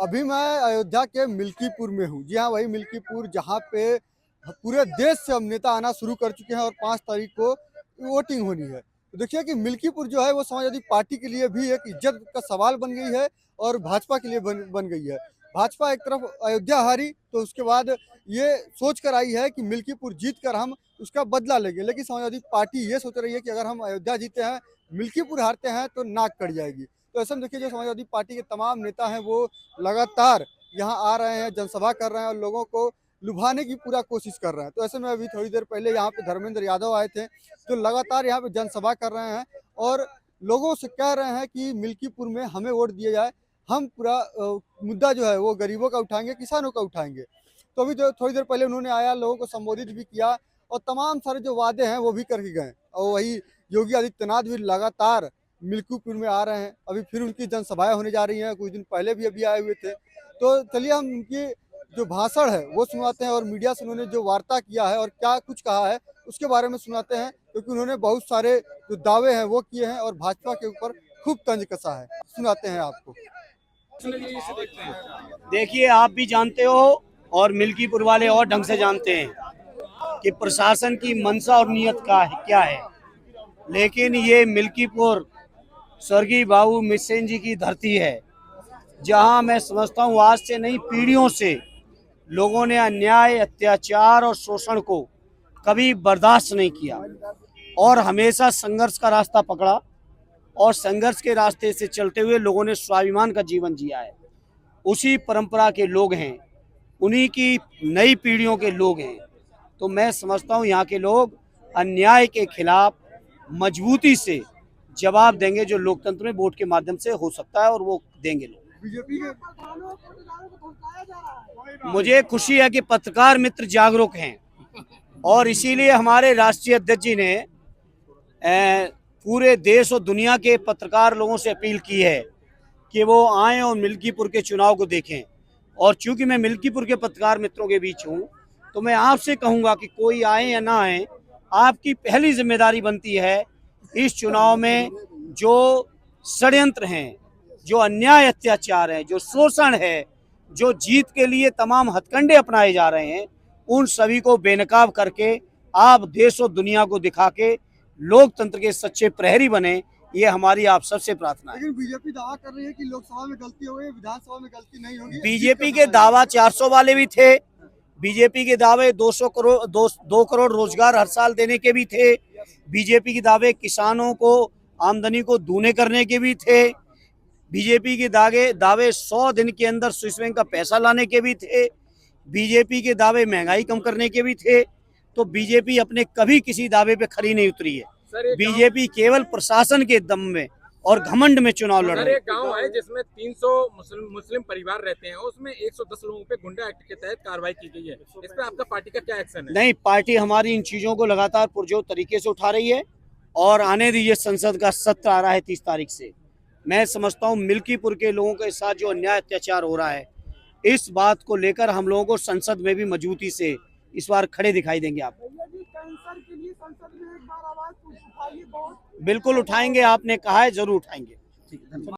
अभी मैं अयोध्या के मिल्कीपुर में हूँ। जी हाँ, वही मिल्कीपुर जहाँ पे पूरे देश से अब नेता आना शुरू कर चुके हैं और 5 तारीख को वोटिंग होनी है। तो देखिए कि मिल्कीपुर जो है वो समाजवादी पार्टी के लिए भी एक इज्जत का सवाल बन गई है और भाजपा के लिए बन गई है। भाजपा एक तरफ अयोध्या हारी तो उसके बाद ये सोच कर आई है कि मिल्कीपुर जीत कर हम उसका बदला लेंगे। लेकिन समाजवादी पार्टी ये सोच रही है कि अगर हम अयोध्या जीते हैं, मिल्कीपुर हारते हैं तो नाक कट जाएगी। तो ऐसे में देखिए जो समाजवादी पार्टी के तमाम नेता हैं वो लगातार यहाँ आ रहे हैं, जनसभा कर रहे हैं और लोगों को लुभाने की पूरा कोशिश कर रहे हैं। तो ऐसे में अभी थोड़ी देर पहले यहाँ पे धर्मेंद्र यादव आए थे, जो लगातार यहाँ पे जनसभा कर रहे हैं और लोगों से कह रहे हैं कि मिल्कीपुर में हमें वोट दिया जाए, हम पूरा मुद्दा जो है वो गरीबों का उठाएंगे, किसानों का उठाएंगे। तो अभी जो थोड़ी देर पहले उन्होंने आया, लोगों को संबोधित भी किया और तमाम सारे जो वादे हैं वो भी करके गए। और वही योगी आदित्यनाथ भी लगातार मिल्कीपुर में आ रहे हैं। अभी फिर उनकी जनसभाएं होने जा रही हैं, कुछ दिन पहले भी अभी आए हुए थे। तो चलिए हम उनकी जो भाषण है वो सुनाते हैं और मीडिया से उन्होंने जो वार्ता किया है और क्या कुछ कहा है उसके बारे में सुनाते हैं, क्योंकि उन्होंने बहुत सारे जो दावे हैं वो किए हैं और भाजपा के ऊपर खूब तंज कसा है। सुनाते हैं आपको। देखिए, आप भी जानते हो और मिल्कीपुर वाले और ढंग से जानते हैं कि प्रशासन की मंशा और नीयत का है क्या है। लेकिन ये मिल्कीपुर स्वर्गीय बाबू मिश्र जी की धरती है, जहां मैं समझता हूं आज से नहीं पीढ़ियों से लोगों ने अन्याय, अत्याचार और शोषण को कभी बर्दाश्त नहीं किया और हमेशा संघर्ष का रास्ता पकड़ा और संघर्ष के रास्ते से चलते हुए लोगों ने स्वाभिमान का जीवन जिया है। उसी परंपरा के लोग हैं, उन्हीं की नई पीढ़ियों के लोग हैं। तो मैं समझता हूँ यहाँ के लोग अन्याय के खिलाफ मजबूती से जवाब देंगे, जो लोकतंत्र में वोट के माध्यम से हो सकता है और वो देंगे लोग। बीजेपी के मुझे खुशी है कि पत्रकार मित्र जागरूक हैं और इसीलिए हमारे राष्ट्रीय अध्यक्ष जी ने पूरे देश और दुनिया के पत्रकार लोगों से अपील की है कि वो आएं और मिल्कीपुर के चुनाव को देखें। और चूंकि मैं मिल्कीपुर के पत्रकार मित्रों के बीच हूं, तो मैं आपसे कहूंगा कि कोई आए या ना आए, आपकी पहली जिम्मेदारी बनती है इस चुनाव में जो षड्यंत्र हैं, जो अन्याय अत्याचार है, जो शोषण है, जो जीत के लिए तमाम हथकंडे अपनाए जा रहे हैं, उन सभी को बेनकाब करके आप देश और दुनिया को दिखा के लोकतंत्र के सच्चे प्रहरी बने, ये हमारी आप सबसे प्रार्थना है। लेकिन बीजेपी दावा कर रही है कि लोकसभा में गलती हो गई, विधानसभा में गलती नहीं होगी। बीजेपी के दावा 400 वाले भी थे, बीजेपी के दावे 2 करोड़ रोजगार हर साल देने के भी थे, बीजेपी के दावे किसानों को आमदनी को दूने करने के भी थे, बीजेपी के दावे 100 दिन के अंदर स्विस बैंक का पैसा लाने के भी थे, बीजेपी के दावे महंगाई कम करने के भी थे। तो बीजेपी अपने कभी किसी दावे पे खरी नहीं उतरी है। बीजेपी केवल प्रशासन के दम में और घमंड में चुनाव लड़ रही है। एक गांव है जिसमें 300 मुस्लिम परिवार रहते हैं, उसमें 110 लोगों पे गुंडा एक्ट के तहत कार्रवाई की गई है। इस पे आपका पार्टी का क्या एक्शन है? नहीं, पार्टी हमारी इन चीजों को लगातार पुरजोर तरीके से उठा रही है और आने दीजिए, संसद का सत्र आ रहा है 30 तारीख से। मैं समझता हूँ मिल्कीपुर के लोगों के साथ जो अन्याय अत्याचार हो रहा है, इस बात को लेकर हम लोगों को संसद में भी मजबूती से इस बार खड़े दिखाई देंगे। आप के लिए संसद में एक बार आवाज उठाइए। बिल्कुल उठाएंगे, आपने कहा है, जरूर उठाएंगे।